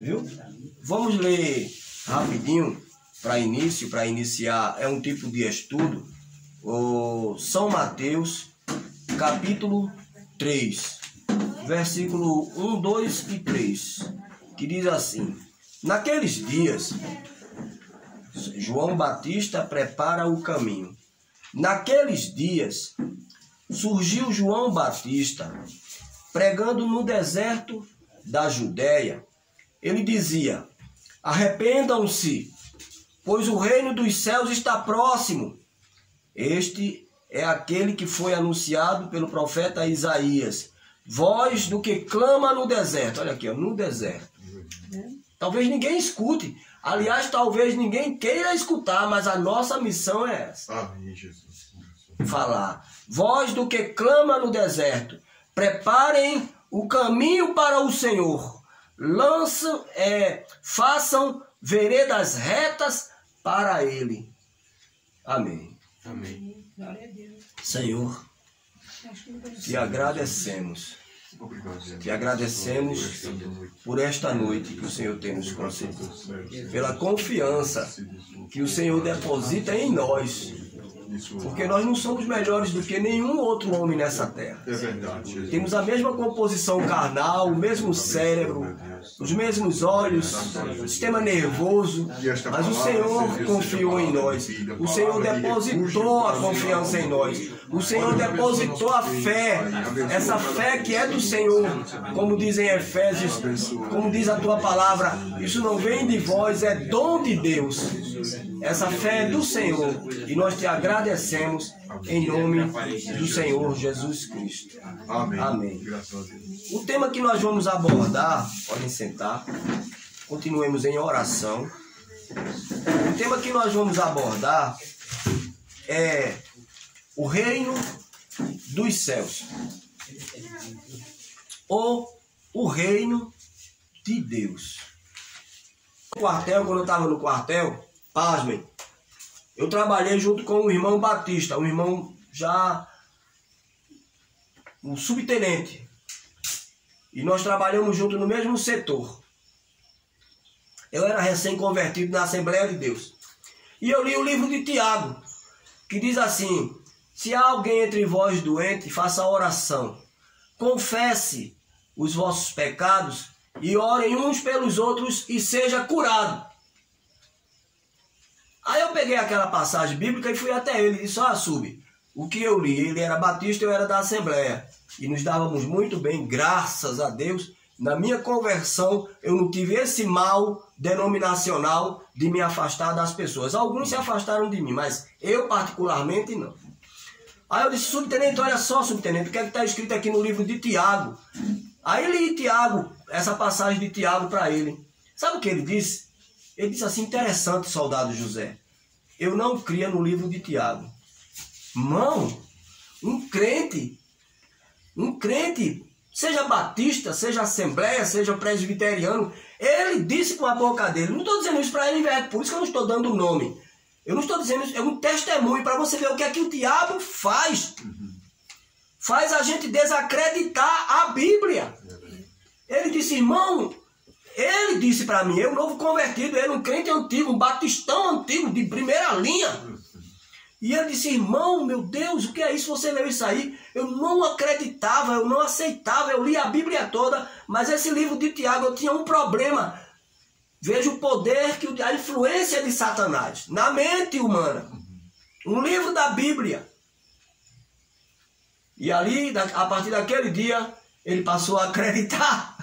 Viu? Vamos ler rapidinho para iniciar, é um tipo de estudo, o São Mateus, capítulo 3, versículo 1, 2 e 3, que diz assim: naqueles dias, João Batista prepara o caminho. Naqueles dias, surgiu João Batista, pregando no deserto da Judéia. Ele dizia: arrependam-se, pois o reino dos céus está próximo. Este é aquele que foi anunciado pelo profeta Isaías. Voz do que clama no deserto. Olha aqui, ó, no deserto. Talvez ninguém escute. Aliás, talvez ninguém queira escutar, mas a nossa missão é essa. Amém, Jesus. Falar. Voz do que clama no deserto. Preparem o caminho para o Senhor. Façam veredas retas para Ele. Amém. Amém. Senhor, te agradecemos. Te agradecemos por esta noite que o Senhor tem nos concedido, pela confiança que o Senhor deposita em nós, porque nós não somos melhores do que nenhum outro homem nessa terra. É verdade. Temos a mesma composição carnal, o mesmo cérebro, os mesmos olhos, sistema nervoso, mas o Senhor confiou em nós. O Senhor depositou a confiança em nós. O Senhor depositou a fé, essa fé que é do Senhor, como diz em Efésios, como diz a tua palavra, isso não vem de vós, é dom de Deus. Essa fé é do Senhor e nós te agradecemos em nome do Senhor Jesus Cristo. Amém. Amém. Graças a Deus. O tema que nós vamos abordar, podem sentar, continuemos em oração. O tema que nós vamos abordar é o reino dos céus, ou o reino de Deus. No quartel, quando eu estava no quartel, pasmem, eu trabalhei junto com o irmão Batista, um irmão já, um subtenente, e nós trabalhamos junto no mesmo setor. Eu era recém-convertido na Assembleia de Deus, e eu li o livro de Tiago, que diz assim: se há alguém entre vós doente, faça oração, confesse os vossos pecados e orem uns pelos outros e seja curado. Aí eu peguei aquela passagem bíblica e fui até ele e disse: ó, Sub, o que eu li, ele era batista, eu era da Assembleia, e nos dávamos muito bem, graças a Deus. Na minha conversão, eu não tive esse mal denominacional de me afastar das pessoas. Alguns se afastaram de mim, mas eu particularmente não. Aí eu disse: subtenente, olha só, subtenente, o que é que está escrito aqui no livro de Tiago? Aí li Tiago, essa passagem de Tiago para ele. Sabe o que ele disse? Ele disse assim: interessante, soldado José, eu não cria no livro de Tiago. Mão, um crente, seja batista, seja assembleia, seja presbiteriano, ele disse com a boca dele, não estou dizendo isso para ele, por isso que eu não estou dando o nome. Eu não estou dizendo isso, é um testemunho para você ver o que é que o diabo faz. Faz a gente desacreditar a Bíblia. Ele disse: irmão, ele disse para mim, eu novo convertido, ele um crente antigo, um batistão antigo, de primeira linha. E ele disse: irmão, meu Deus, o que é isso? Você leu isso aí? Eu não acreditava, eu não aceitava, eu li a Bíblia toda, mas esse livro de Tiago, eu tinha um problema. Veja o poder, a influência de Satanás na mente humana. Um livro da Bíblia. E ali, a partir daquele dia, ele passou a acreditar.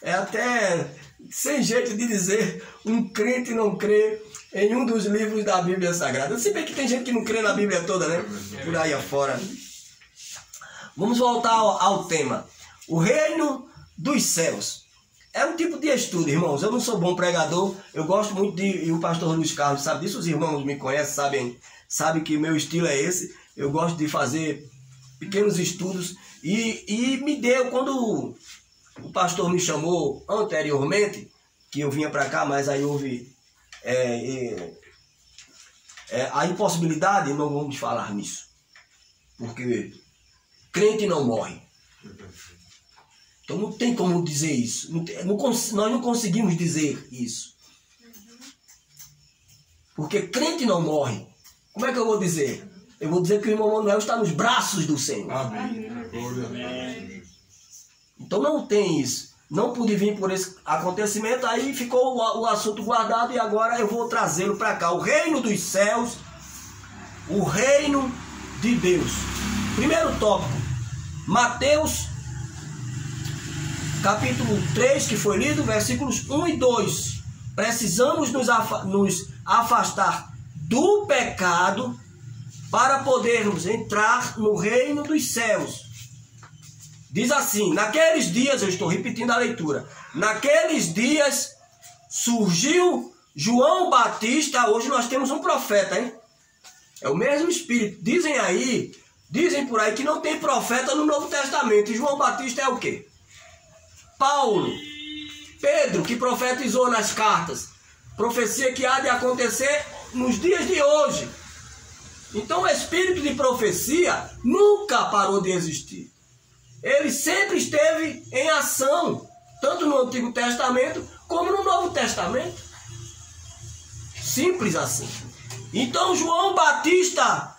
É até sem jeito de dizer, um crente não crê em um dos livros da Bíblia Sagrada. Se bem que tem gente que não crê na Bíblia toda, né? Por aí afora. Vamos voltar ao tema. O reino dos céus. É um tipo de estudo, irmãos. Eu não sou bom pregador. Eu gosto muito de... E o pastor Luiz Carlos sabe disso. Os irmãos me conhecem, sabem que meu estilo é esse. Eu gosto de fazer pequenos estudos. E me deu, quando o pastor me chamou anteriormente, que eu vinha para cá, mas aí houve a impossibilidade, não vamos falar nisso. Porque crente não morre. Então não tem como dizer isso. Nós não conseguimos dizer isso. Porque crente não morre. Como é que eu vou dizer? Eu vou dizer que o irmão Manuel está nos braços do Senhor. Amém. Glória a Deus. Então não tem isso. Não pude vir por esse acontecimento, aí ficou o assunto guardado e agora eu vou trazê-lo para cá. O reino dos céus, o reino de Deus. Primeiro tópico, Mateus, capítulo 3, que foi lido, versículos 1 e 2. Precisamos nos afastar do pecado para podermos entrar no reino dos céus. Diz assim, naqueles dias, eu estou repetindo a leitura, naqueles dias surgiu João Batista. Hoje nós temos um profeta, hein? É o mesmo Espírito. Dizem por aí que não tem profeta no Novo Testamento. E João Batista é o quê? Paulo, Pedro, que profetizou nas cartas. Profecia que há de acontecer nos dias de hoje. Então o espírito de profecia nunca parou de existir. Ele sempre esteve em ação, tanto no Antigo Testamento como no Novo Testamento. Simples assim. Então João Batista,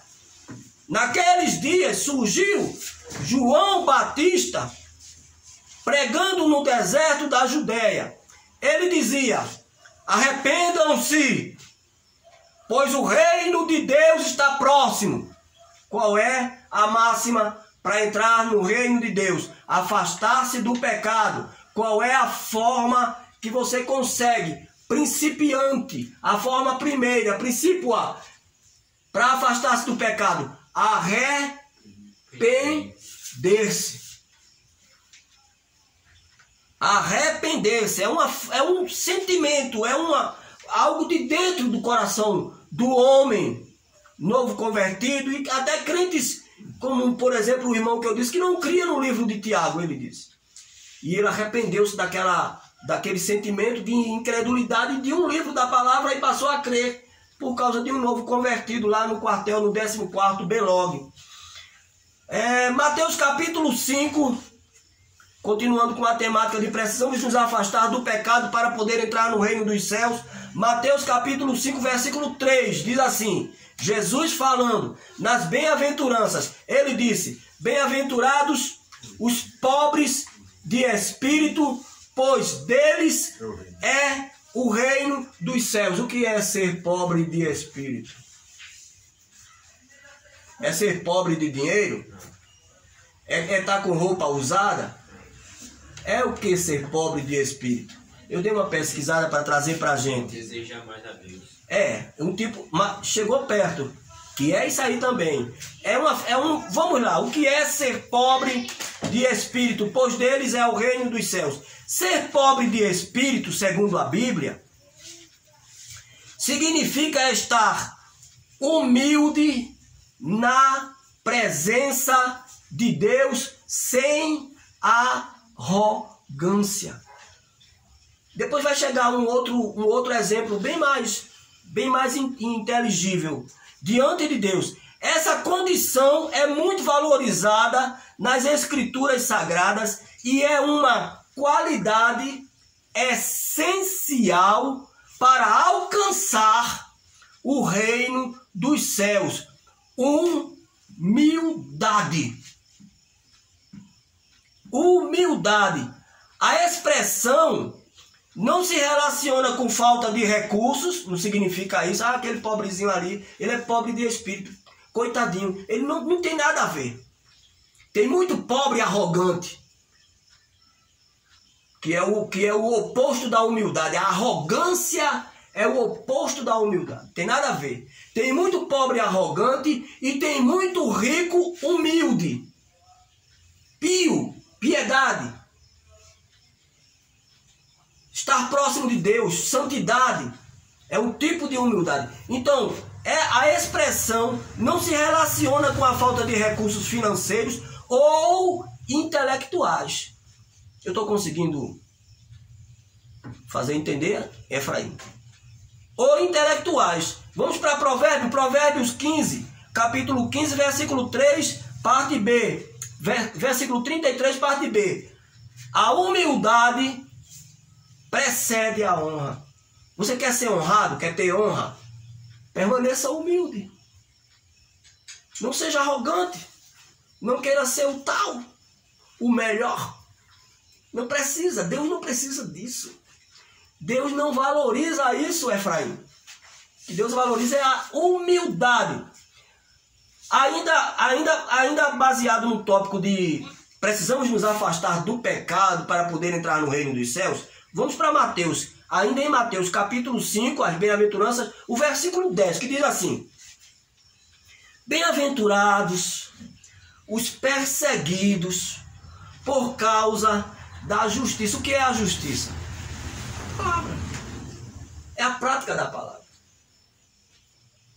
naqueles dias surgiu João Batista pregando no deserto da Judéia. Ele dizia: arrependam-se, pois o reino de Deus está próximo. Qual é a máxima para entrar no reino de Deus? Afastar-se do pecado. Qual é a forma que você consegue? Principiante, a forma primeira, princípio A, para afastar-se do pecado: arrepender-se. Arrepender-se é um sentimento, algo de dentro do coração do homem novo convertido, e até crentes, como por exemplo o irmão que eu disse que não cria no livro de Tiago, ele disse. E ele arrependeu-se daquele sentimento de incredulidade de um livro da palavra e passou a crer por causa de um novo convertido lá no quartel, no 14º Belog. Mateus capítulo 5, continuando com a temática de precisamos nos afastar do pecado para poder entrar no reino dos céus. Mateus capítulo 5, versículo 3, diz assim, Jesus falando nas bem-aventuranças, ele disse: bem-aventurados os pobres de espírito, pois deles é o reino dos céus. O que é ser pobre de espírito? É ser pobre de dinheiro? É estar com roupa usada? É o que ser pobre de espírito? Eu dei uma pesquisada para trazer para a gente. Desejar mais a Deus. Um tipo, mas chegou perto, que é isso aí também. Vamos lá, o que é ser pobre de espírito? Pois deles é o reino dos céus. Ser pobre de espírito, segundo a Bíblia, significa estar humilde na presença de Deus sem arrogância. Depois vai chegar um outro exemplo bem mais inteligível diante de Deus. Essa condição é muito valorizada nas Escrituras Sagradas e é uma qualidade essencial para alcançar o reino dos céus. Humildade. Humildade. A expressão não se relaciona com falta de recursos, não significa isso. Aquele pobrezinho ali, ele é pobre de espírito, coitadinho. Ele não tem nada a ver. Tem muito pobre arrogante, que é o oposto da humildade. A arrogância é o oposto da humildade. Tem nada a ver. Tem muito pobre arrogante e tem muito rico humilde. Pio, piedade. Estar próximo de Deus, santidade, é um tipo de humildade. Então, a expressão não se relaciona com a falta de recursos financeiros ou intelectuais. Eu estou conseguindo fazer entender, Efraim? Ou intelectuais. Vamos para Provérbios 15, capítulo 15, versículo 3, parte B. Versículo 33, parte B. A humildade precede a honra. Você quer ser honrado, quer ter honra? Permaneça humilde. Não seja arrogante. Não queira ser o tal, o melhor. Não precisa, Deus não precisa disso. Deus não valoriza isso, Efraim. O que Deus valoriza é a humildade. Ainda baseado no tópico de precisamos nos afastar do pecado para poder entrar no reino dos céus, vamos para Mateus. Ainda em Mateus capítulo 5, as bem-aventuranças, o versículo 10, que diz assim: bem-aventurados os perseguidos por causa da justiça. O que é a justiça? A palavra. É a prática da palavra.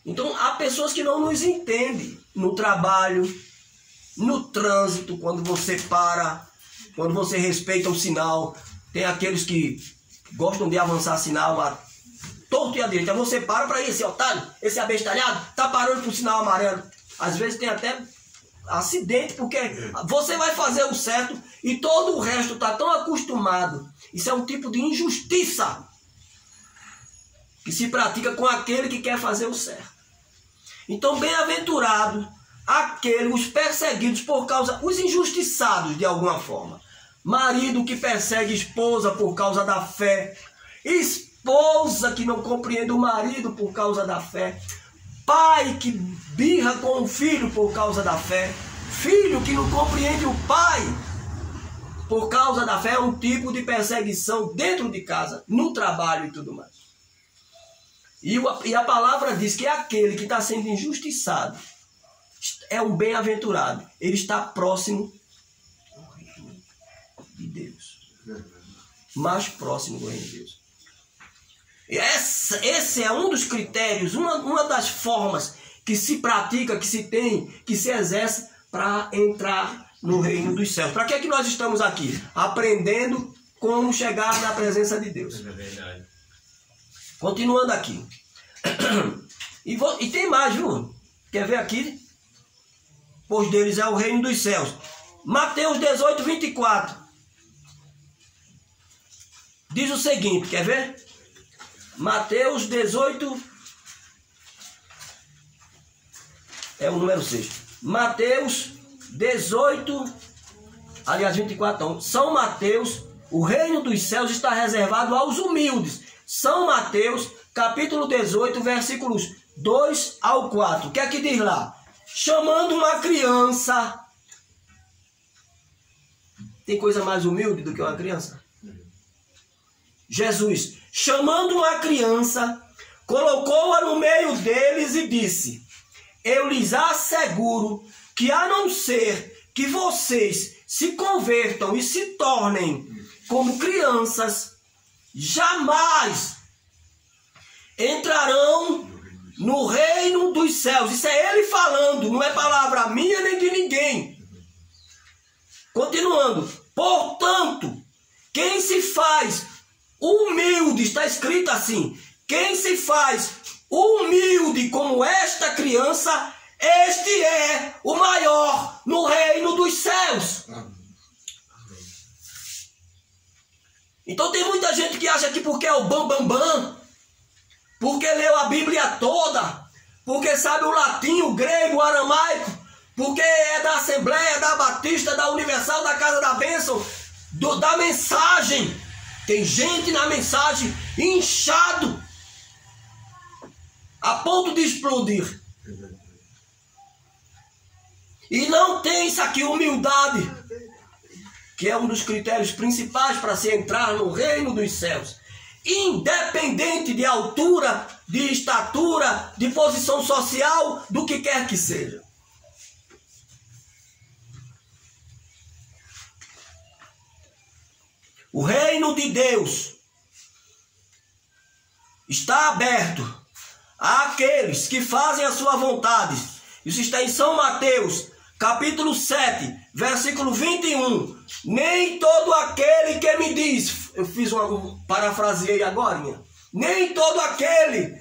Então, há pessoas que não nos entendem no trabalho, no trânsito, quando você para, quando você respeita o sinal. Tem aqueles que gostam de avançar sinal a torto e à direita. Você para ir, esse otário, esse abestalhado, tá parando pro sinal amarelo. Às vezes tem até acidente, porque você vai fazer o certo e todo o resto está tão acostumado. Isso é um tipo de injustiça que se pratica com aquele que quer fazer o certo. Então, bem-aventurado os perseguidos por causa, os injustiçados de alguma forma. Marido que persegue esposa por causa da fé. Esposa que não compreende o marido por causa da fé. Pai que birra com o filho por causa da fé. Filho que não compreende o pai por causa da fé. É um tipo de perseguição dentro de casa, no trabalho e tudo mais. E a palavra diz que aquele que está sendo injustiçado é um bem-aventurado. Ele está próximo do reino de Deus. Mais próximo do reino de Deus. Esse é um dos critérios, uma das formas que se pratica, que se tem, que se exerce para entrar no reino dos céus. Para que é que nós estamos aqui? Aprendendo como chegar na presença de Deus. É verdade. Continuando aqui. E tem mais, viu? Quer ver aqui? Pois deles é o reino dos céus. Mateus 18, 24. Diz o seguinte, quer ver? Mateus 18, é o número 6. Mateus 18, aliás 24, não. São Mateus, o reino dos céus está reservado aos humildes. São Mateus, capítulo 18, versículos 2 ao 4. O que é que diz lá? Chamando uma criança. Tem coisa mais humilde do que uma criança? Jesus, chamando uma criança, colocou-a no meio deles e disse: eu lhes asseguro que a não ser que vocês se convertam e se tornem como crianças, jamais entrarão no reino dos céus. Isso é ele falando, não é palavra minha nem de ninguém. Continuando, portanto, quem se faz humilde, está escrito assim, quem se faz humilde como esta criança, este é o maior no reino dos céus. Então tem muita gente que acha que porque é o bam, porque leu a Bíblia toda, porque sabe o latim, o grego, o aramaico, porque é da Assembleia, da Batista, da Universal, da Casa da Bênção, da mensagem. Tem gente na mensagem inchado a ponto de explodir. E não tem isso aqui, humildade, que é um dos critérios principais para se entrar no reino dos céus. Independente de altura, de estatura, de posição social, do que quer que seja. O reino de Deus está aberto àqueles que fazem a sua vontade. Isso está em São Mateus, capítulo 7, versículo 21. Nem todo aquele que me diz, eu fiz parafraseei agora, nem todo aquele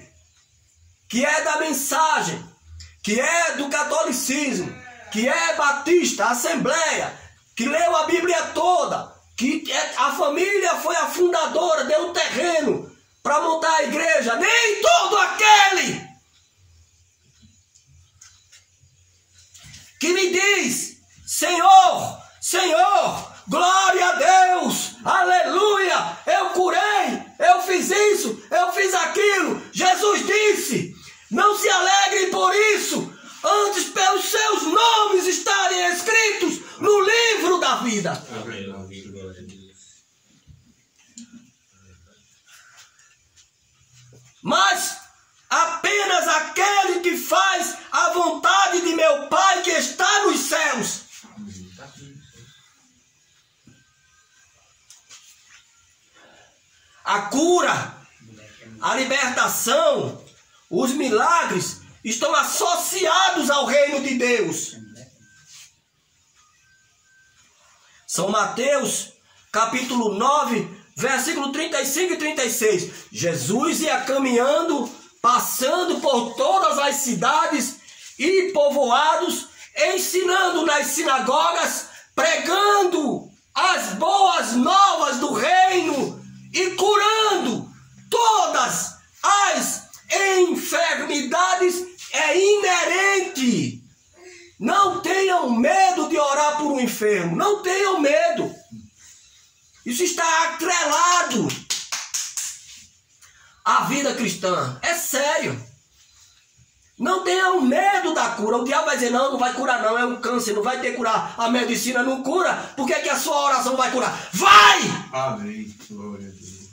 que é da mensagem, que é do catolicismo, que é batista, assembleia, que leu a Bíblia toda, que a família foi a fundadora, deu um terreno para montar a igreja. Nem todo aquele que me diz: Senhor, Senhor, glória a Deus, aleluia, eu curei, eu fiz isso, eu fiz aquilo. Jesus disse: não se alegrem por isso, antes pelos seus nomes estarem escritos no livro da vida. Mas apenas aquele que faz a vontade de meu Pai que está nos céus. A cura, a libertação, os milagres estão associados ao reino de Deus. São Mateus, capítulo 9, versículo 35 e 36. Jesus ia caminhando, passando por todas as cidades e povoados, ensinando nas sinagogas, pregando as boas novas do reino e curando todas as enfermidades. É inerente. Não tenham medo de orar por um enfermo. Não tenham medo. Isso está atrelado à vida cristã. É sério. Não tenham medo da cura. O diabo vai dizer: não, não vai curar não, é um câncer, não vai ter curar. A medicina não cura. Por que a sua oração vai curar? Vai! Amém. Glória a Deus.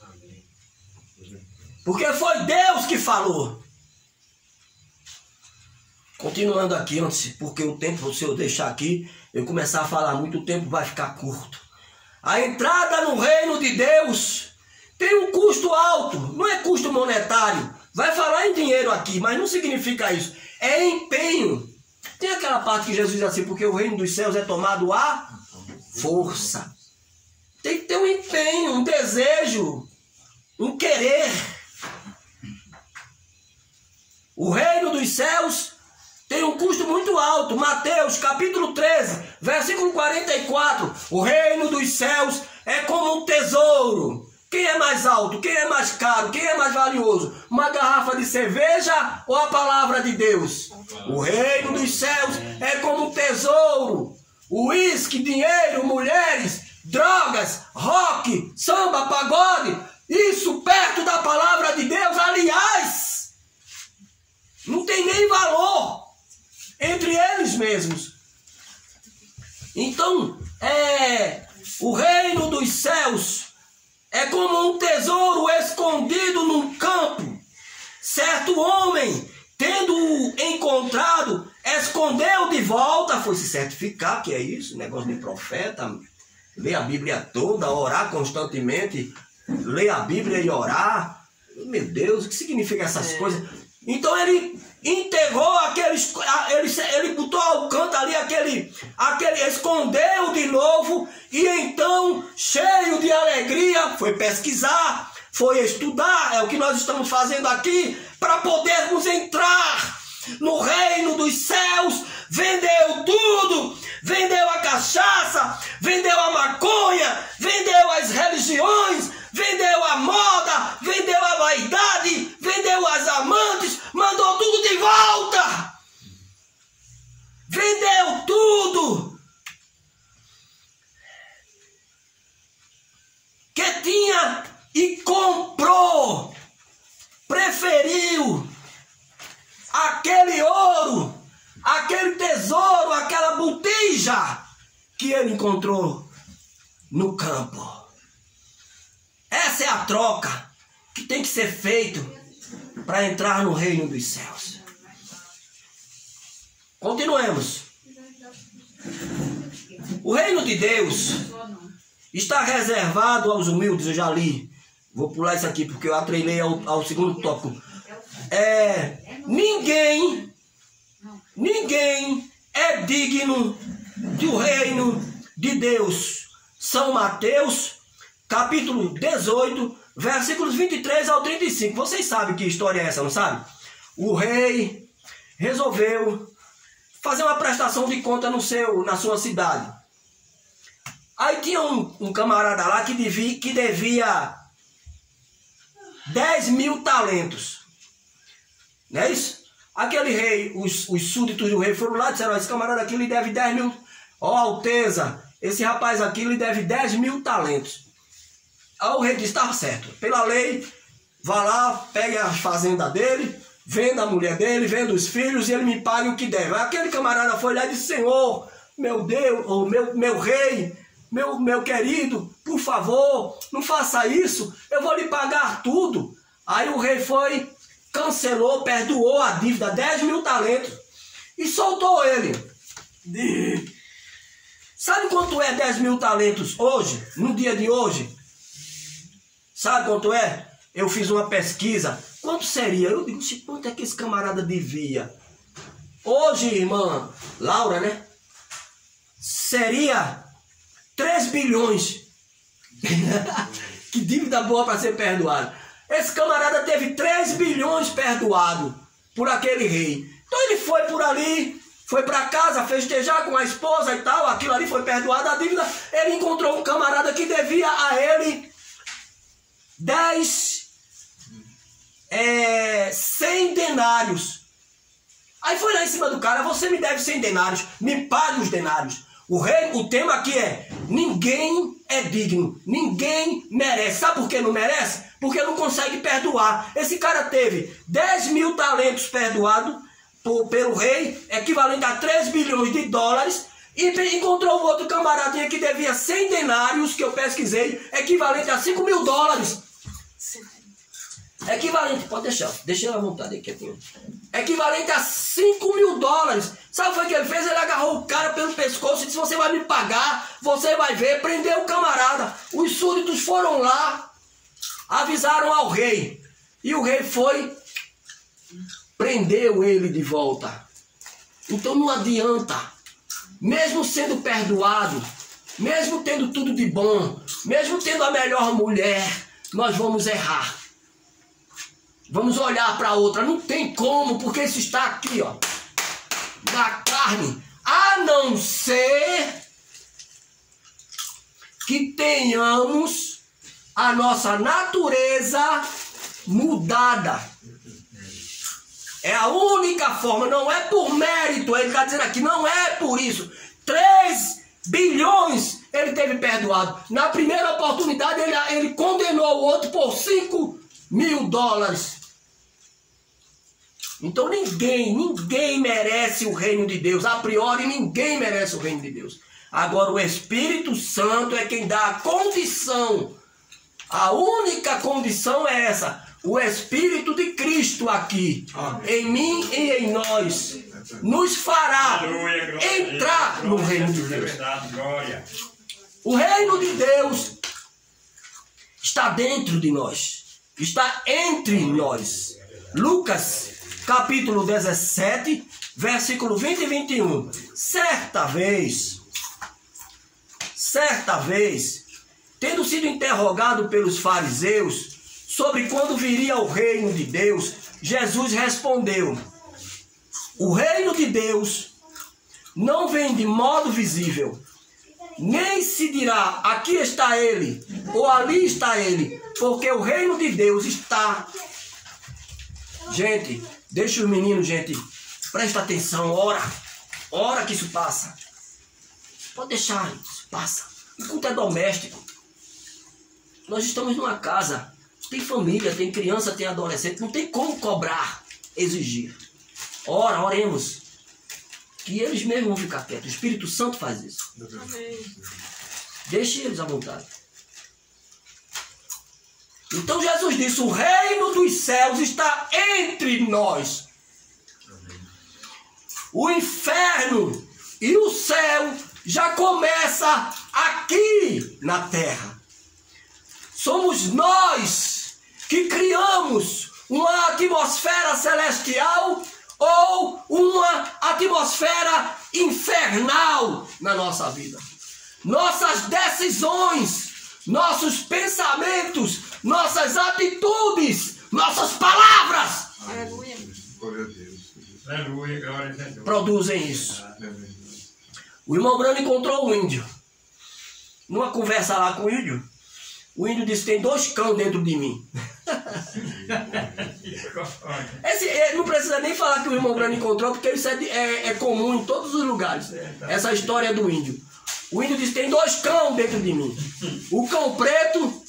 Amém. Porque foi Deus que falou. Continuando aqui, antes, porque o tempo, se eu deixar aqui, eu começar a falar muito, o tempo vai ficar curto. A entrada no reino de Deus tem um custo alto. Não é custo monetário. Vai falar em dinheiro aqui, mas não significa isso. É empenho. Tem aquela parte que Jesus diz assim: porque o reino dos céus é tomado à força. Tem que ter um empenho, um desejo, um querer. O reino dos céus tem um custo muito alto. Mateus capítulo 13, versículo 44. O reino dos céus é como um tesouro. Quem é mais alto? Quem é mais caro? Quem é mais valioso? Uma garrafa de cerveja ou a palavra de Deus? O reino dos céus é como um tesouro. Uísque, dinheiro, mulheres, drogas, rock, samba, pagode. Isso perto da palavra de Deus, aliás, não tem nem valor entre eles mesmos. Então, o reino dos céus é como um tesouro escondido num campo. Certo homem, tendo-o encontrado, escondeu de volta, foi se certificar, que é isso, negócio de profeta, ler a Bíblia toda, orar constantemente, ler a Bíblia e orar. Meu Deus, o que significa essas coisas? Então ele enterrou ele botou ao canto ali aquele, escondeu de novo, e então, cheio de alegria, foi pesquisar, foi estudar, é o que nós estamos fazendo aqui, para podermos entrar no reino dos céus. Vendeu tudo, vendeu a cachaça, vendeu a maconha, vendeu as religiões, vendeu a moda, vendeu a vaidade, vendeu as amantes, mandou tudo de volta. Vendeu tudo que tinha e comprou, preferiu aquele ouro, aquele tesouro, aquela botija que ele encontrou no campo. Essa é a troca que tem que ser feita para entrar no reino dos céus. Continuemos. O reino de Deus está reservado aos humildes. Eu já li. Vou pular isso aqui porque eu atrelei ao segundo tópico. Ninguém é digno do reino de Deus. São Mateus, capítulo 18, versículos 23 ao 35. Vocês sabem que história é essa, não sabe? O rei resolveu fazer uma prestação de conta na sua cidade. Aí tinha um camarada lá que devia 10 mil talentos. Não é isso? Aquele rei, os súditos do rei foram lá e disseram: esse camarada aqui lhe deve 10 mil. Ó, Alteza, esse rapaz aqui lhe deve 10 mil talentos. Aí o rei disse: estava certo. Pela lei, vá lá, pegue a fazenda dele, venda a mulher dele, venda os filhos e ele me pague o que deve. Aí aquele camarada foi lá e disse: Senhor, meu Deus, ou meu rei, meu querido, por favor, não faça isso, eu vou lhe pagar tudo. Aí o rei foi, cancelou, perdoou a dívida, 10 mil talentos, e soltou ele. Sabe quanto é 10 mil talentos hoje, no dia de hoje? Sabe quanto é? Eu fiz uma pesquisa. Quanto seria? Eu digo: quanto é que esse camarada devia? Hoje, irmã Laura, né? Seria 3 bilhões. Que dívida boa para ser perdoado. Esse camarada teve 3 bilhões perdoado por aquele rei. Então ele foi por ali, foi para casa festejar com a esposa e tal. Aquilo ali foi perdoado, a dívida. Ele encontrou um camarada que devia a ele 100 denários. Aí foi lá em cima do cara: você me deve 100 denários, me pague os denários. O tema aqui é: ninguém é digno, ninguém merece. Sabe por que não merece? Porque não consegue perdoar. Esse cara teve 10 mil talentos perdoado pelo rei, equivalente a 3 bilhões de dólares, e encontrou um outro camaradinha que devia 100 denários, que eu pesquisei, equivalente a 5 mil dólares. Equivalente, pode deixa à vontade aqui. Equivalente a 5 mil dólares. Sabe o que foi que ele fez? Ele agarrou o cara pelo pescoço e disse: você vai me pagar, você vai ver. Prendeu o camarada. Os súditos foram lá, avisaram ao rei, e o rei foi, prendeu ele de volta. Então não adianta, mesmo sendo perdoado, mesmo tendo tudo de bom, mesmo tendo a melhor mulher, nós vamos errar. Vamos olhar para outra. Não tem como, porque isso está aqui, ó, na carne. A não ser que tenhamos a nossa natureza mudada. É a única forma. Não é por mérito. Ele está dizendo aqui: não é por isso. 3 bilhões ele teve perdoado. Na primeira oportunidade ele condenou o outro por 5 mil dólares. Então ninguém merece o reino de Deus. A priori ninguém merece o reino de Deus. Agora o Espírito Santo é quem dá a condição. A única condição é essa: o Espírito de Cristo aqui, em mim e em nós, nos fará entrar no reino de Deus. O reino de Deus está dentro de nós, está entre nós. Lucas capítulo 17, versículo 20 e 21. Certa vez, tendo sido interrogado pelos fariseus sobre quando viria o reino de Deus, Jesus respondeu: o reino de Deus não vem de modo visível, nem se dirá: aqui está ele, ou ali está ele, porque o reino de Deus está... Gente, deixa os meninos, gente, presta atenção, ora que isso passa. Pode deixar, isso passa. O culto é doméstico. Nós estamos numa casa, tem família, tem criança, tem adolescente, não tem como cobrar, exigir. Oremos, que eles mesmos vão ficar quietos. O Espírito Santo faz isso. Amém. Deixe eles à vontade. Então Jesus disse: o reino dos céus está entre nós. O inferno e o céu já começa aqui na terra. Somos nós que criamos uma atmosfera celestial ou uma atmosfera infernal na nossa vida. Nossas decisões, nossos pensamentos, nossas atitudes, nossas palavras produzem isso. O irmão Bruno encontrou um índio. numa conversa lá com o índio disse: tem 2 cães dentro de mim. Não precisa nem falar que o irmão Brano encontrou, porque isso é comum em todos os lugares. Essa história do índio. O índio disse: tem 2 cães dentro de mim. O cão preto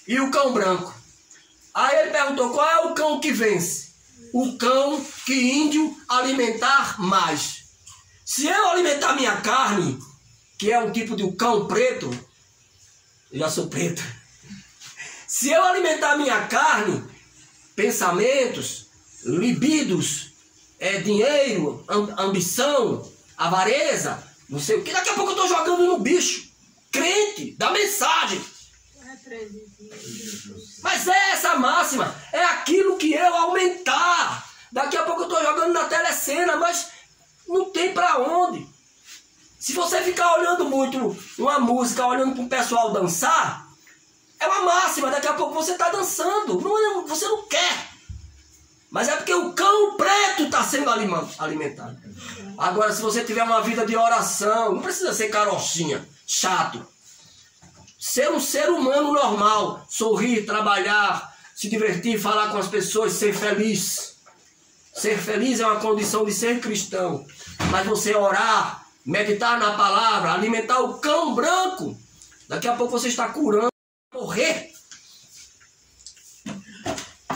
e o cão branco. Aí ele perguntou: qual é o cão que vence? O cão que índio alimentar mais. Se eu alimentar minha carne, que é um tipo de cão preto, eu já sou preto. Se eu alimentar minha carne, pensamentos, libidos, dinheiro, ambição, avareza, não sei o que, daqui a pouco eu estou jogando no bicho. Crente, dá mensagem. Mas é essa máxima, é aquilo que eu aumentar. Daqui a pouco eu estou jogando na telecena, mas não tem para onde. Se você ficar olhando muito uma música, olhando para o pessoal dançar, é uma máxima, daqui a pouco você está dançando, você não quer. Mas é porque o cão preto está sendo alimentado. Agora, se você tiver uma vida de oração, não precisa ser carochinha, chato. Ser um ser humano normal, sorrir, trabalhar, se divertir, falar com as pessoas, ser feliz. Ser feliz é uma condição de ser cristão. Mas você orar, meditar na palavra, alimentar o cão branco, daqui a pouco você está curando, morrer.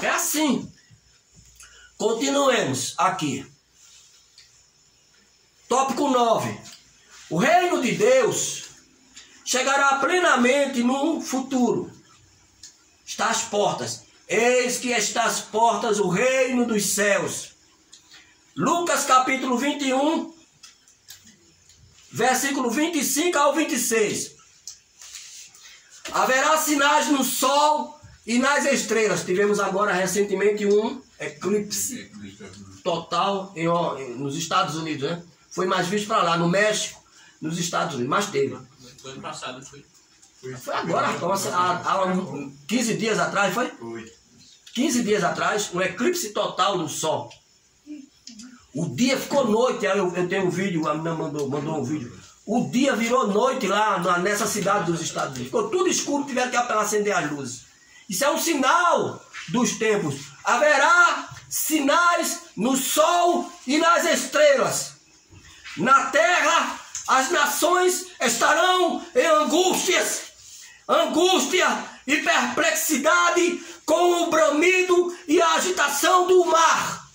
É assim. Continuemos aqui. Tópico 9. O reino de Deus chegará plenamente no futuro. Está às portas. Eis que está às portas o reino dos céus. Lucas capítulo 21, versículo 25 ao 26. Haverá sinais no sol e nas estrelas. Tivemos agora recentemente um eclipse total nos Estados Unidos, né? Foi mais visto para lá, no México, nos Estados Unidos, mas teve. Foi ano passado, foi. Foi agora, há 15 dias atrás, foi? Foi. 15 dias atrás, um eclipse total do sol. O dia ficou noite, eu tenho um vídeo, a menina mandou um vídeo. O dia virou noite lá nessa cidade dos Estados Unidos. Ficou tudo escuro, tiveram que acender as luzes. Isso é um sinal dos tempos. Haverá sinais no sol e nas estrelas. Na terra, as nações estarão em angústia e perplexidade, com o bramido e a agitação do mar.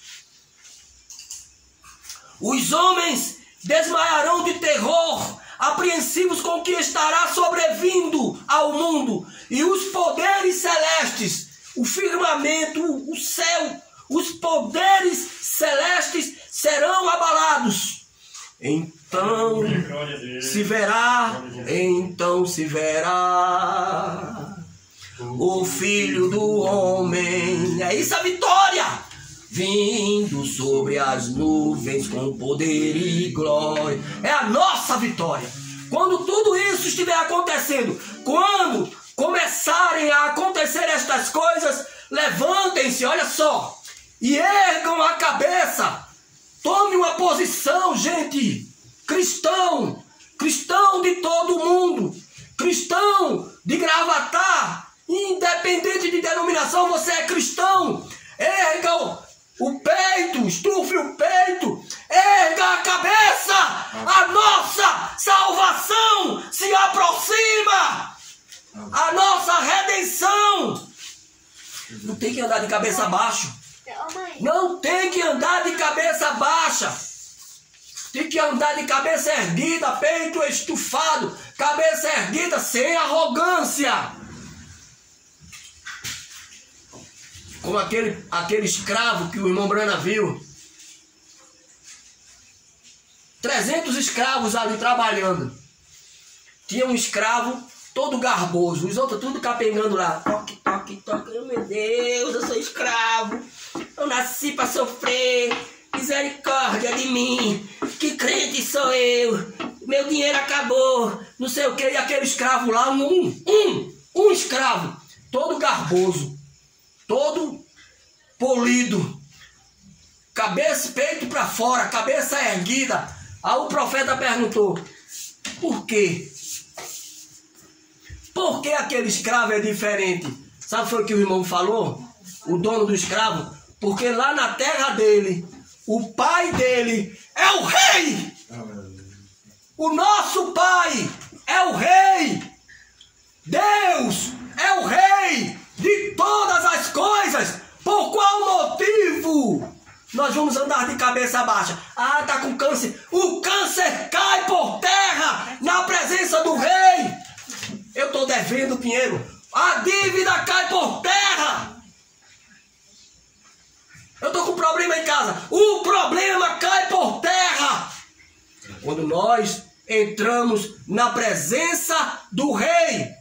Os homens desmaiarão de terror, apreensivos com o que estará sobrevindo ao mundo, e os poderes celestes, o firmamento, o céu, os poderes celestes serão abalados. Então se verá o Filho do Homem. É isso a vitória! Vindo sobre as nuvens com poder e glória. É a nossa vitória. Quando tudo isso estiver acontecendo, quando começarem a acontecer estas coisas, levantem-se, olha só, e ergam a cabeça. Tome uma posição, gente. Cristão de todo mundo, cristão de Gravatar, independente de denominação, você é cristão. Erga o peito, estufe o peito, erga a cabeça, a nossa salvação se aproxima, a nossa redenção. Não tem que andar de cabeça baixa. Não tem que andar de cabeça baixa. Tem que andar de cabeça erguida, peito estufado, cabeça erguida, sem arrogância. Como aquele escravo que o irmão Brana viu. 300 escravos ali trabalhando. Tinha um escravo todo garboso, os outros tudo capengando lá. Toque, toque, toque. Oh, meu Deus, eu sou escravo. Eu nasci para sofrer. Misericórdia de mim. Que crente sou eu. Meu dinheiro acabou. Não sei o que. E aquele escravo lá, um escravo, todo garboso, todo polido, cabeça, peito para fora, cabeça erguida. Aí o profeta perguntou: por quê? Por que aquele escravo é diferente? Sabe foi o que o irmão falou? O dono do escravo? Porque lá na terra dele, o pai dele é o rei. O nosso pai é o rei. Deus é o rei de todas as coisas. Por qual motivo nós vamos andar de cabeça baixa? Ah, tá com câncer. O câncer cai por terra na presença do rei. Eu estou devendo dinheiro. A dívida cai por terra. Eu estou com problema em casa. O problema cai por terra. Quando nós entramos na presença do rei.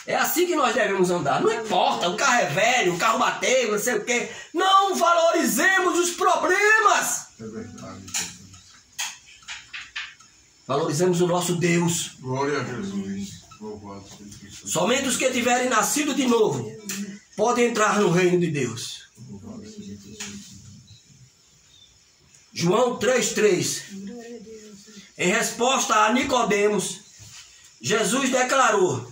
É assim que nós devemos andar. Não importa, o carro é velho, o carro bateu, não sei o quê. Não valorizemos os problemas. É verdade. Valorizemos o nosso Deus. Glória a Jesus. Louvado seja Jesus. Somente os que tiverem nascido de novo podem entrar no reino de Deus. Louvado seja Jesus. João 3,3. Em resposta a Nicodemos, Jesus declarou: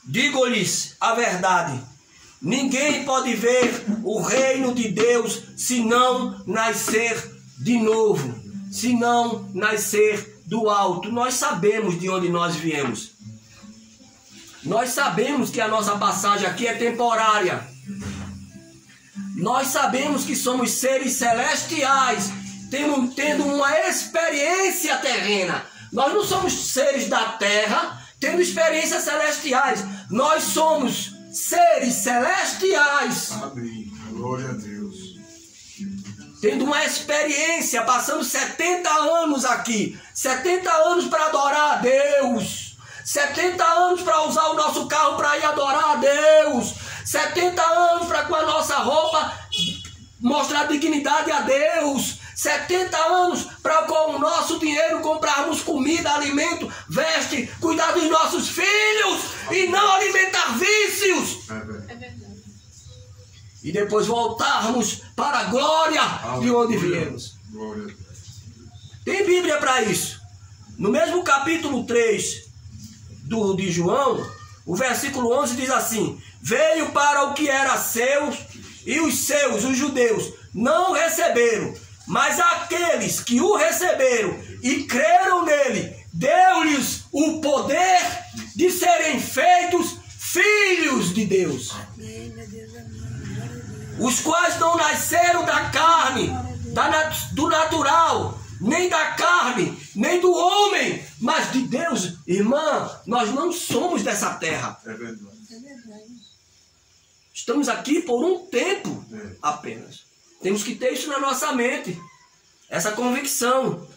digo-lhes a verdade, ninguém pode ver o reino de Deus se não nascer de novo, se não nascer do alto. Nós sabemos de onde nós viemos. Nós sabemos que a nossa passagem aqui é temporária. Nós sabemos que somos seres celestiais, tendo uma experiência terrena. Nós não somos seres da terra tendo experiências celestiais. Nós somos seres celestiais. Amém. Glória a Deus. Tendo uma experiência, passando 70 anos aqui. 70 anos para adorar a Deus. 70 anos para usar o nosso carro para ir adorar a Deus. 70 anos para com a nossa roupa mostrar dignidade a Deus. 70 anos para com o nosso dinheiro comprarmos comida, alimento, veste, cuidar dos nossos filhos e não alimentar vícios. É verdade. E depois voltarmos para a glória de onde viemos. Glória a Deus. Tem Bíblia para isso. No mesmo capítulo 3 de João, o versículo 11 diz assim: veio para o que era seus e os seus, os judeus, não receberam. Mas aqueles que o receberam e creram nele, deu-lhes o poder de serem feitos filhos de Deus. Os quais não nasceram da carne, do natural, nem da carne, nem do homem, mas de Deus. Irmã, nós não somos dessa terra. É verdade. Estamos aqui por um tempo apenas. Temos que ter isso na nossa mente, essa convicção.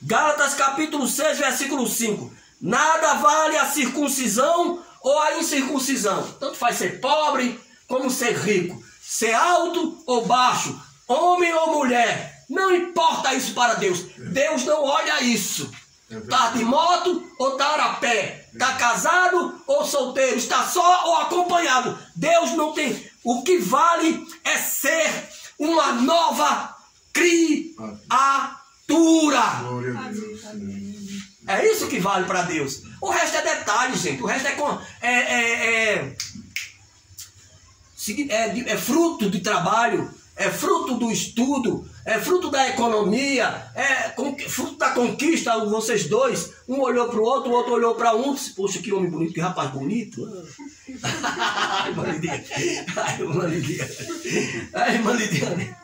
Gálatas capítulo 6, versículo 5. Nada vale a circuncisão ou a incircuncisão. Tanto faz ser pobre como ser rico, ser alto ou baixo, homem ou mulher. Não importa isso para Deus. Deus não olha isso. Está de moto ou está a pé? Está casado ou solteiro? Está só ou acompanhado? Deus não tem. O que vale é ser uma nova criatura. Glória a Deus. É isso que vale para Deus. O resto é detalhe, gente. O resto é fruto de trabalho, é fruto do estudo, é fruto da economia, é fruto da conquista. Vocês dois, um olhou para o outro olhou para um, disse: poxa, que homem bonito, que rapaz bonito. Ai, irmã Lidiane. Ai, irmã Lidiane.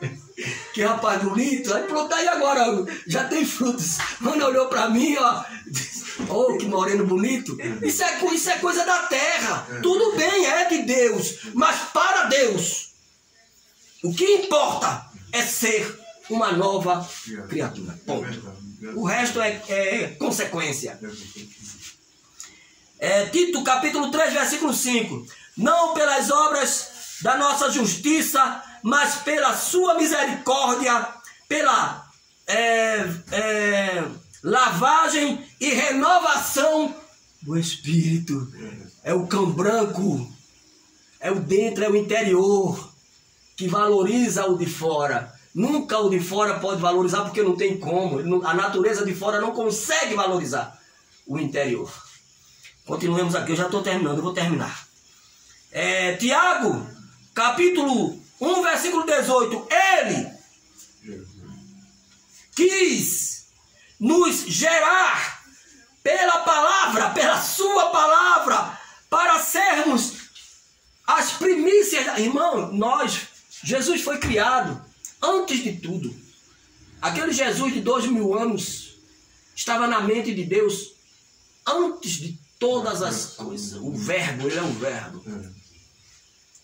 Que rapaz bonito. Aí pronto, aí agora já tem frutos. Quando olhou para mim, ó, oh, que moreno bonito. Isso é coisa da terra. Tudo bem, é de Deus, mas para Deus, o que importa é ser uma nova criatura. Ponto. O resto é consequência. Tito capítulo 3, versículo 5. Não pelas obras da nossa justiça, mas pela sua misericórdia, pela lavagem e renovação do Espírito. É o cão branco, é o dentro, é o interior, que valoriza o de fora. Nunca o de fora pode valorizar, porque não tem como. A natureza de fora não consegue valorizar. o interior. Continuemos aqui, eu já estou terminando, eu vou terminar. Tiago, capítulo 1, versículo 18. Ele quis nos gerar pela palavra, pela sua palavra, para sermos as primícias. Irmão, Jesus foi criado antes de tudo. Aquele Jesus de 2000 anos estava na mente de Deus antes de todas as coisas. O verbo, ele é o verbo.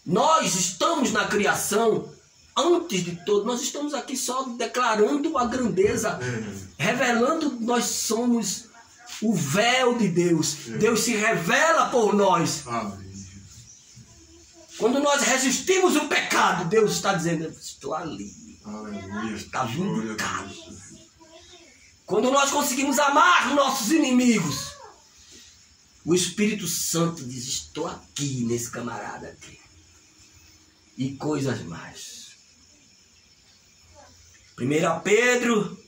Nós estamos na criação antes de tudo. Nós estamos aqui só declarando a grandeza, revelando que nós somos o véu de Deus. Deus se revela por nós. Quando nós resistimos o pecado, Deus está dizendo: estou ali. Está vindicado. Quando nós conseguimos amar nossos inimigos, o Espírito Santo diz: estou aqui nesse camarada aqui. E coisas mais. 1 Pedro,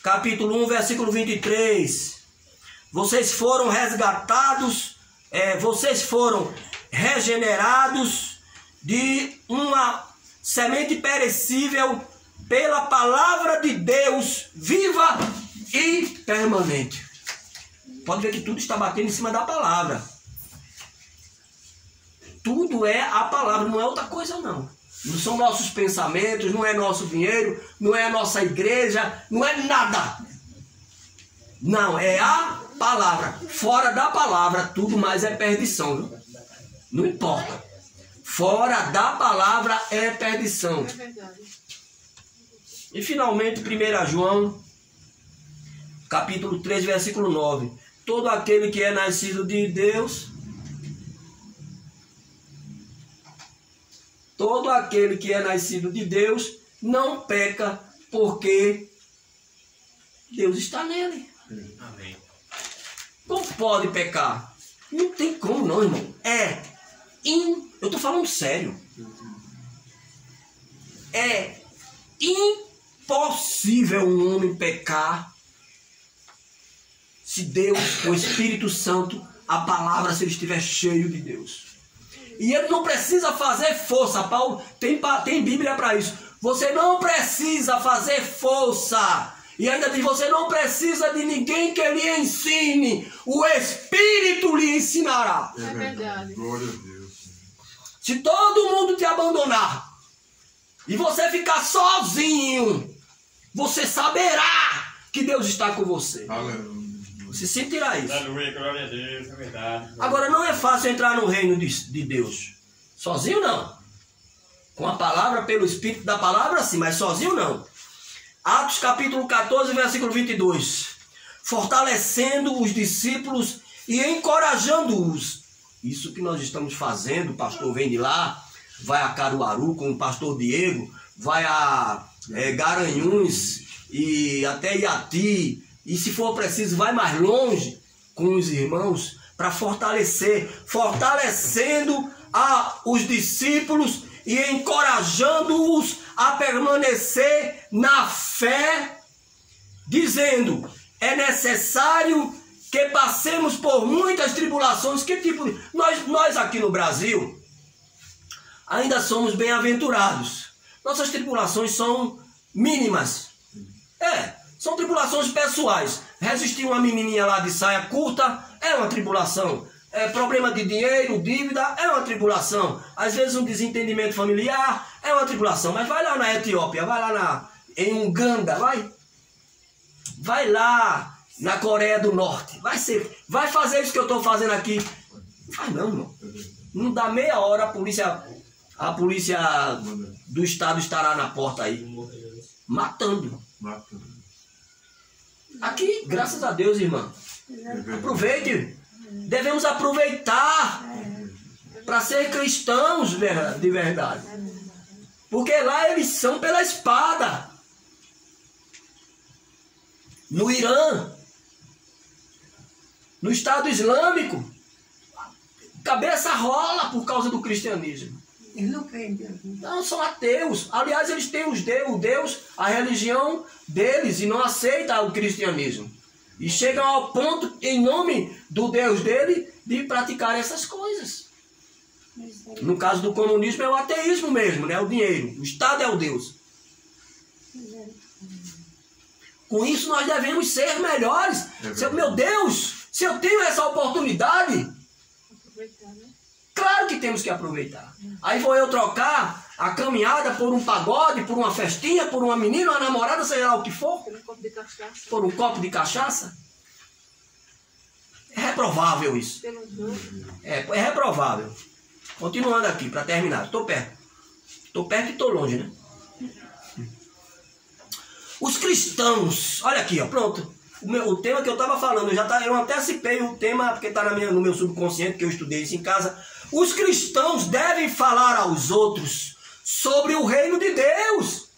capítulo 1, versículo 23. Vocês foram resgatados, vocês foram regenerados de uma semente perecível pela palavra de Deus, viva e permanente. Pode ver que tudo está batendo em cima da palavra. Tudo é a palavra, não é outra coisa não. Não são nossos pensamentos, não é nosso dinheiro, não é a nossa igreja, não é nada. Não, é a palavra. Fora da palavra, tudo mais é perdição. Viu? Não importa. Fora da palavra é perdição. É verdade. E finalmente, 1 João, capítulo 3, versículo 9. Todo aquele que é nascido de Deus, todo aquele que é nascido de Deus não peca, porque Deus está nele. Amém. Não pode pecar. Não tem como não, irmão. Eu estou falando sério. É impossível um homem pecar se Deus, o Espírito Santo, a palavra, se ele estiver cheio de Deus. E ele não precisa fazer força. Paulo tem Bíblia para isso. Você não precisa fazer força. E ainda diz, você não precisa de ninguém que lhe ensine. O Espírito lhe ensinará. É verdade. Glória a Deus. Se todo mundo te abandonar e você ficar sozinho, você saberá que Deus está com você. Aleluia. Você sentirá isso. Aleluia, glória a Deus, é verdade. Agora, não é fácil entrar no reino de Deus. Sozinho, não. Com a palavra, pelo Espírito da palavra, sim, mas sozinho, não. Atos capítulo 14, versículo 22. Fortalecendo os discípulos e encorajando-os. Isso que nós estamos fazendo, o pastor vem de lá, vai a Caruaru com o pastor Diego, vai a Garanhuns e até Iati, e se for preciso vai mais longe com os irmãos para fortalecendo os discípulos e encorajando-os a permanecer na fé, dizendo: é necessário que passemos por muitas tribulações. Que tipo? Nós aqui no Brasil ainda somos bem-aventurados. Nossas tribulações são mínimas. São tribulações pessoais. Resistir uma menininha lá de saia curta é uma tribulação. Problema de dinheiro, dívida, é uma tribulação. Às vezes um desentendimento familiar é uma tribulação. Mas vai lá na Etiópia, vai lá em Uganda, vai lá na Coreia do Norte. Vai fazer isso que eu estou fazendo aqui. Não faz não, irmão. Não dá meia hora, a polícia do estado estará na porta aí, matando. Aqui, graças a Deus, irmã. Aproveite. Devemos aproveitar para ser cristãos de verdade. Porque lá eles são pela espada. No Irã, no Estado Islâmico, cabeça rola por causa do cristianismo. Eles não creem em Deus. Não, são ateus. Aliás, eles têm o Deus, a religião deles, e não aceitam o cristianismo. E chegam ao ponto, em nome do Deus dele, de praticar essas coisas. No caso do comunismo é o ateísmo mesmo, né? O dinheiro. O Estado é o Deus. Com isso nós devemos ser melhores. Meu Deus, se eu tenho essa oportunidade, claro que temos que aproveitar. Aí vou eu trocar a caminhada por um pagode, por uma festinha, por uma menina, uma namorada, seja lá o que for. Por um copo de cachaça. Por um copo de cachaça. É reprovável isso. Pelo jogo. É reprovável. Continuando aqui, para terminar. Estou perto. Estou perto e estou longe, né? Os cristãos. Olha aqui, ó, pronto. O tema que eu estava falando, eu antecipei o tema, porque está no meu subconsciente, que eu estudei isso em casa. Os cristãos devem falar aos outros sobre o reino de Deus.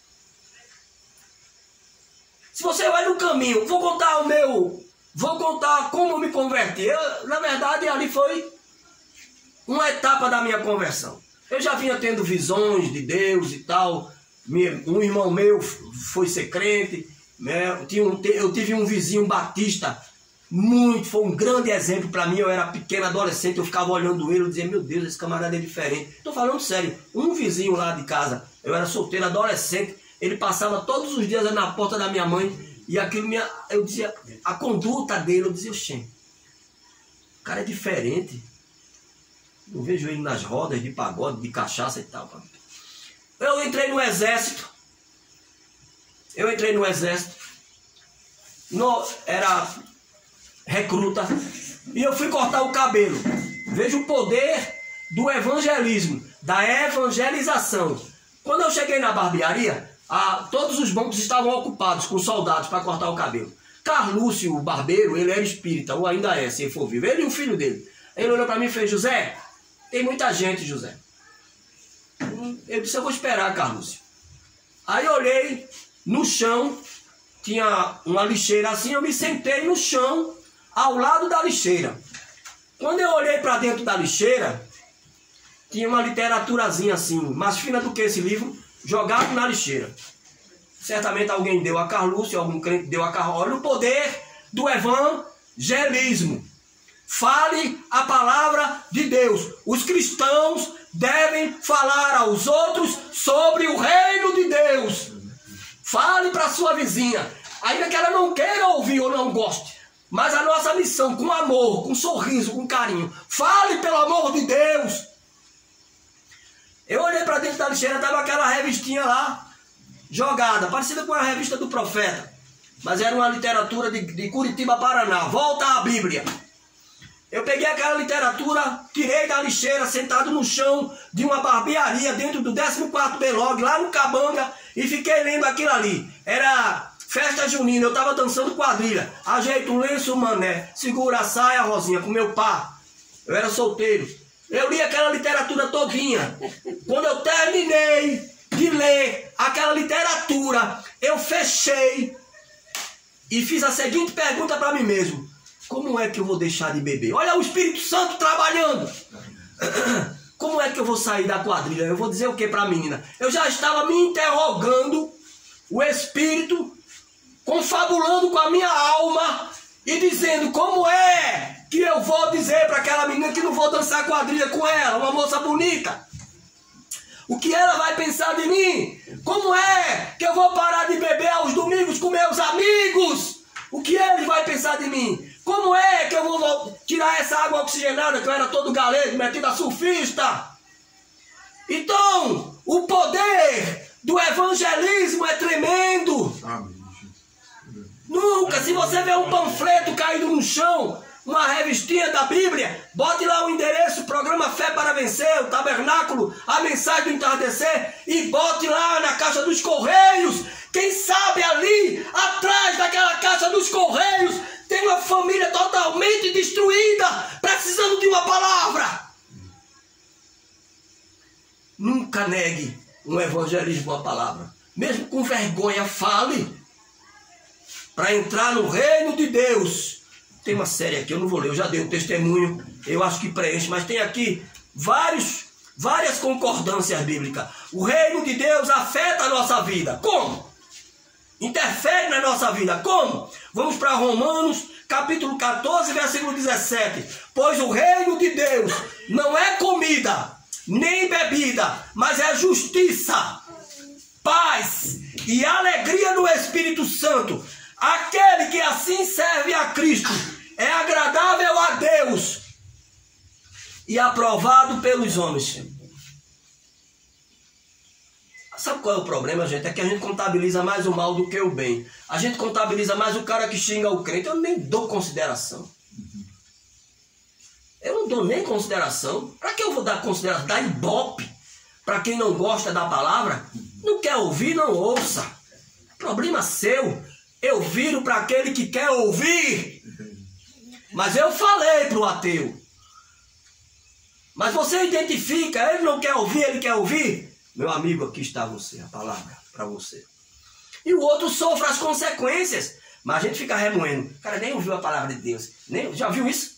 Se você vai no caminho, vou contar como eu me converti. Na verdade, ali foi uma etapa da minha conversão. Eu já vinha tendo visões de Deus e tal. Um irmão meu foi ser crente. Né? Eu tive um vizinho batista, foi um grande exemplo para mim. Eu era pequeno, adolescente, eu ficava olhando ele e dizia, meu Deus, esse camarada é diferente. Estou falando sério, um vizinho lá de casa, eu era solteiro, adolescente, ele passava todos os dias na porta da minha mãe, e aquilo, eu dizia, a conduta dele, eu dizia, oxê, o cara é diferente. Eu vejo ele nas rodas de pagode, de cachaça e tal. Eu entrei no exército. Era recruta, e eu fui cortar o cabelo. Veja o poder do evangelismo, da evangelização. Quando eu cheguei na barbearia, todos os bancos estavam ocupados com soldados para cortar o cabelo. Carlúcio, o barbeiro, ele era espírita, ou ainda é, se ele for vivo. Ele e o filho dele. Ele olhou para mim e fez, José, tem muita gente, José. Eu disse, eu vou esperar, Carlúcio. Aí eu olhei no chão, tinha uma lixeira assim, eu me sentei no chão, ao lado da lixeira. Quando eu olhei para dentro da lixeira, tinha uma literaturazinha assim, mais fina do que esse livro, jogado na lixeira. Certamente alguém deu a Carlúcio, algum crente deu a Carlúcio. Olha o poder do evangelismo. Fale a palavra de Deus. Os cristãos devem falar aos outros sobre o reino de Deus. Fale para sua vizinha, ainda que ela não queira ouvir ou não goste. Mas a nossa missão, com amor, com sorriso, com carinho. Fale pelo amor de Deus. Eu olhei para dentro da lixeira, estava aquela revistinha lá, jogada, parecida com a revista do Profeta. Mas era uma literatura de Curitiba, Paraná. Volta à Bíblia. Eu peguei aquela literatura, tirei da lixeira, sentado no chão de uma barbearia, dentro do 14º Belog, lá no Cabanga, e fiquei lendo aquilo ali. Era festa junina, eu estava dançando quadrilha. Ajeito o lenço, mané, segura a saia, Rosinha, com meu pá. Eu era solteiro. Eu li aquela literatura todinha. Quando eu terminei de ler aquela literatura, eu fechei e fiz a seguinte pergunta para mim mesmo. Como é que eu vou deixar de beber? Olha o Espírito Santo trabalhando. Como é que eu vou sair da quadrilha? Eu vou dizer o que para a menina? Eu já estava me interrogando, o Espírito confabulando com a minha alma e dizendo como é que eu vou dizer para aquela menina que não vou dançar quadrilha com ela, uma moça bonita. O que ela vai pensar de mim? Como é que eu vou parar de beber aos domingos com meus amigos? O que ele vai pensar de mim? Como é que eu vou tirar essa água oxigenada, que eu era todo galego, metido a surfista? Então, o poder do evangelismo é tremendo. Nunca, se você vê um panfleto caído no chão, uma revistinha da Bíblia, bote lá o endereço, programa Fé para Vencer, o tabernáculo, a mensagem do entardecer, e bote lá na caixa dos correios. Quem sabe ali, atrás daquela caixa dos correios, tem uma família totalmente destruída, precisando de uma palavra. Nunca negue um evangelismo à palavra. Mesmo com vergonha, fale. Para entrar no reino de Deus. Tem uma série aqui, eu não vou ler, eu já dei um testemunho, eu acho que preenche, mas tem aqui várias concordâncias bíblicas. O reino de Deus afeta a nossa vida. Como? Interfere na nossa vida. Como? Vamos para Romanos, capítulo 14, versículo 17. Pois o reino de Deus não é comida, nem bebida, mas é justiça, paz e alegria no Espírito Santo. Aquele que assim serve a Cristo é agradável a Deus e aprovado pelos homens. Sabe qual é o problema, gente? É que a gente contabiliza mais o mal do que o bem. A gente contabiliza mais o cara que xinga o crente. Eu nem dou consideração. Eu não dou nem consideração. Para que eu vou dar consideração? Dar ibope para quem não gosta da palavra? Não quer ouvir, não ouça. Problema seu. Eu viro para aquele que quer ouvir. Mas eu falei para o ateu. Mas você identifica, ele não quer ouvir, ele quer ouvir. Meu amigo, aqui está você, a palavra para você. E o outro sofre as consequências. Mas a gente fica remoendo. O cara nem ouviu a palavra de Deus. Já viu isso?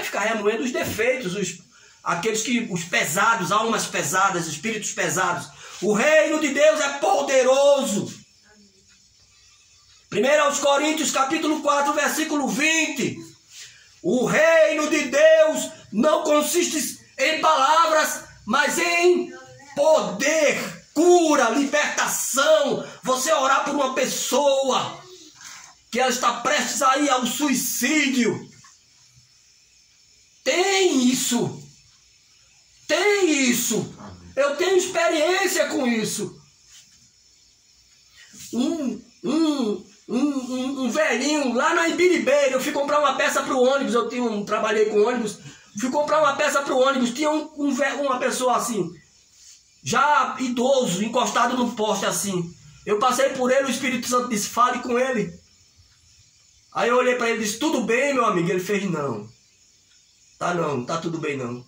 Ficar remoendo os defeitos, os pesados, almas pesadas, espíritos pesados. O reino de Deus é poderoso. 1 Coríntios capítulo 4, versículo 20. O reino de Deus não consiste em palavras, mas em poder, cura, libertação. Você orar por uma pessoa que ela está prestes a ir ao suicídio. Tem isso. Tem isso. Eu tenho experiência com isso. Um velhinho lá na Ibiribeira, eu fui comprar uma peça para o ônibus, trabalhei com ônibus, fui comprar uma peça para o ônibus, tinha uma pessoa assim, já idoso, encostado no poste assim. Eu passei por ele, o Espírito Santo disse, fale com ele. Aí eu olhei para ele e disse, tudo bem, meu amigo? Ele fez, não, tá tudo bem não.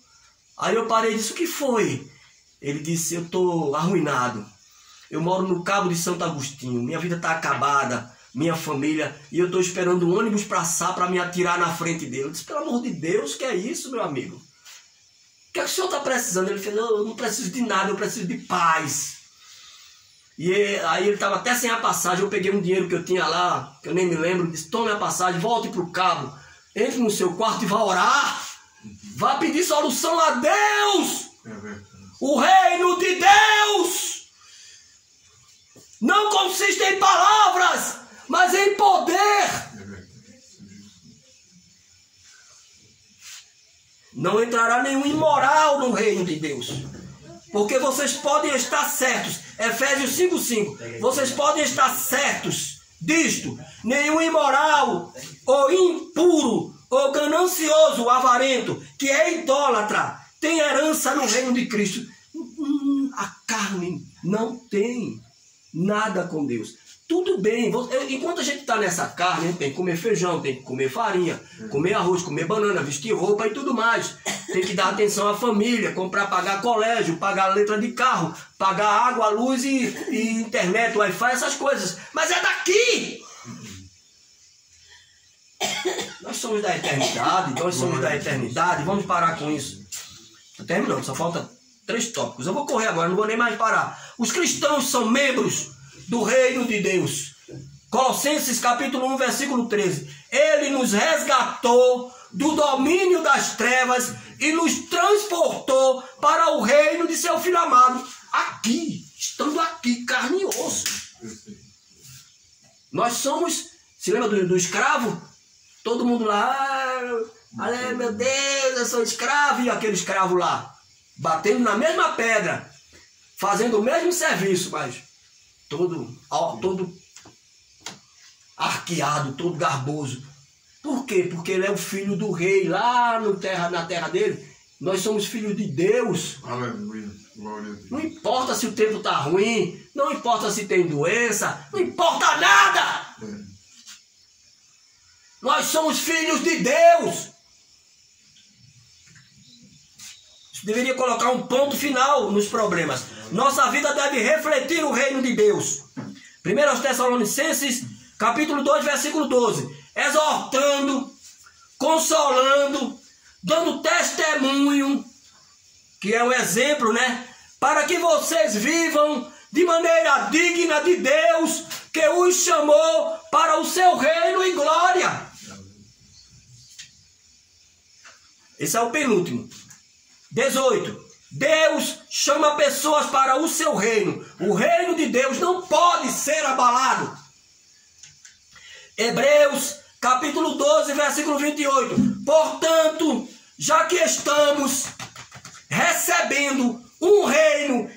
Aí eu parei e disse, o que foi? Ele disse, eu estou arruinado. Eu moro no Cabo de Santo Agostinho, minha vida está acabada, minha família, e eu estou esperando um ônibus passar para me atirar na frente dele. Eu disse, pelo amor de Deus, que é isso, meu amigo? O que é que o senhor está precisando? Ele fez, eu não preciso de nada, eu preciso de paz. E aí ele estava até sem a passagem, eu peguei um dinheiro que eu tinha lá, que eu nem me lembro, disse, tome a passagem, volte para o Cabo, entre no seu quarto e vá orar, vá pedir solução a Deus. O reino de Deus não consiste em palavras, mas em poder. Não entrará nenhum imoral no reino de Deus. Porque vocês podem estar certos. Efésios 5:5. Vocês podem estar certos disto. Nenhum imoral, ou impuro, ou ganancioso, ou avarento, que é idólatra, tem herança no reino de Cristo. A carne não tem nada com Deus. Tudo bem, enquanto a gente está nessa carne, a gente tem que comer feijão, tem que comer farinha, comer arroz, comer banana, vestir roupa e tudo mais. Tem que dar atenção à família, pagar colégio, pagar letra de carro, pagar água, luz e internet, Wi-Fi, essas coisas. Mas é daqui! Nós somos da eternidade, vamos parar com isso. Estou terminando, só falta 3 tópicos. Eu vou correr agora, não vou nem mais parar. Os cristãos são membros do reino de Deus. Colossenses capítulo 1, versículo 13. Ele nos resgatou do domínio das trevas e nos transportou para o reino de seu Filho amado. Aqui, estando aqui, carne e osso. Nós somos, se lembra do escravo? Todo mundo lá, meu Deus, eu sou escravo. E aquele escravo lá, batendo na mesma pedra, fazendo o mesmo serviço, mas todo arqueado, todo garboso. Por quê? Porque ele é o filho do rei lá na terra dele. Nós somos filhos de Deus. Aleluia. Glória a Deus. Não importa se o tempo está ruim, não importa se tem doença, não importa nada. Nós somos filhos de Deus. Isso deveria colocar um ponto final nos problemas. Nossa vida deve refletir o reino de Deus. 1 Tessalonicenses, capítulo 2, versículo 12. Exortando, consolando, dando testemunho, que é um exemplo, né? Para que vocês vivam de maneira digna de Deus, que os chamou para o seu reino e glória. Esse é o penúltimo. 18. Deus chama pessoas para o seu reino. O reino de Deus não pode ser abalado. Hebreus capítulo 12, versículo 28. Portanto, já que estamos recebendo um reino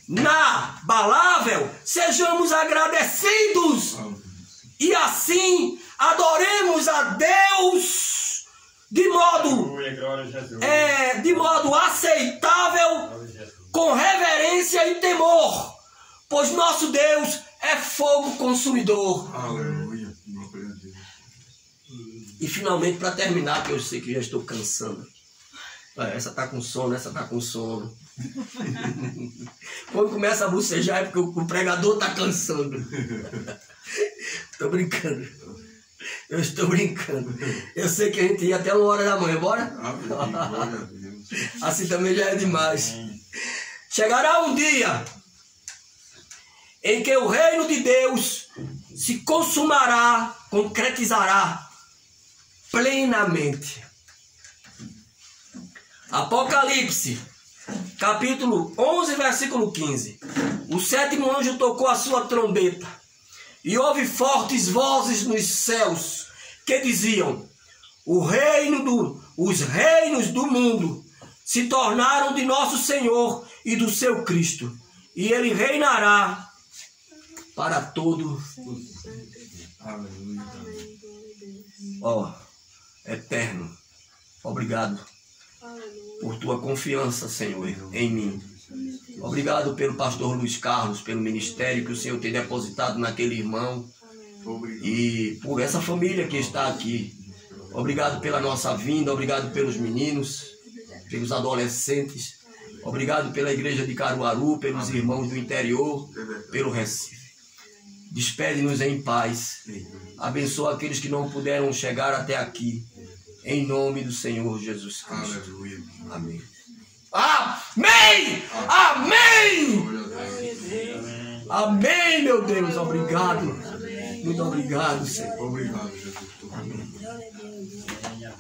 inabalável, sejamos agradecidos e assim adoremos a Deus de modo aceitável, com reverência e temor, pois nosso Deus é fogo consumidor. Aleluia. Glória a Deus. E finalmente, para terminar, que eu sei que já estou cansando. Essa tá com sono, essa tá com sono. Quando começa a bocejar é porque o pregador tá cansando. Tô brincando. Eu estou brincando. Eu sei que a gente ia até 1h da manhã, bora? Glória a Deus. Assim também já é demais. Chegará um dia em que o reino de Deus se consumará, concretizará plenamente. Apocalipse, capítulo 11, versículo 15. O sétimo anjo tocou a sua trombeta e houve fortes vozes nos céus que diziam: os reinos do mundo se tornaram de nosso Senhor e do seu Cristo, e ele reinará para todo Aleluia. eterno. Obrigado por tua confiança, Senhor, em mim. Obrigado pelo pastor Luiz Carlos, pelo ministério que o Senhor tem depositado naquele irmão e por essa família que está aqui. Obrigado pela nossa vinda, obrigado pelos meninos, pelos adolescentes. Obrigado pela igreja de Caruaru, pelos irmãos do interior, pelo Recife. Despede-nos em paz. Abençoa aqueles que não puderam chegar até aqui. Em nome do Senhor Jesus Cristo. Aleluia. Amém. Amém! Amém! Amém, meu Deus. Obrigado. Muito obrigado, Senhor. Obrigado, Jesus. Amém. Amém.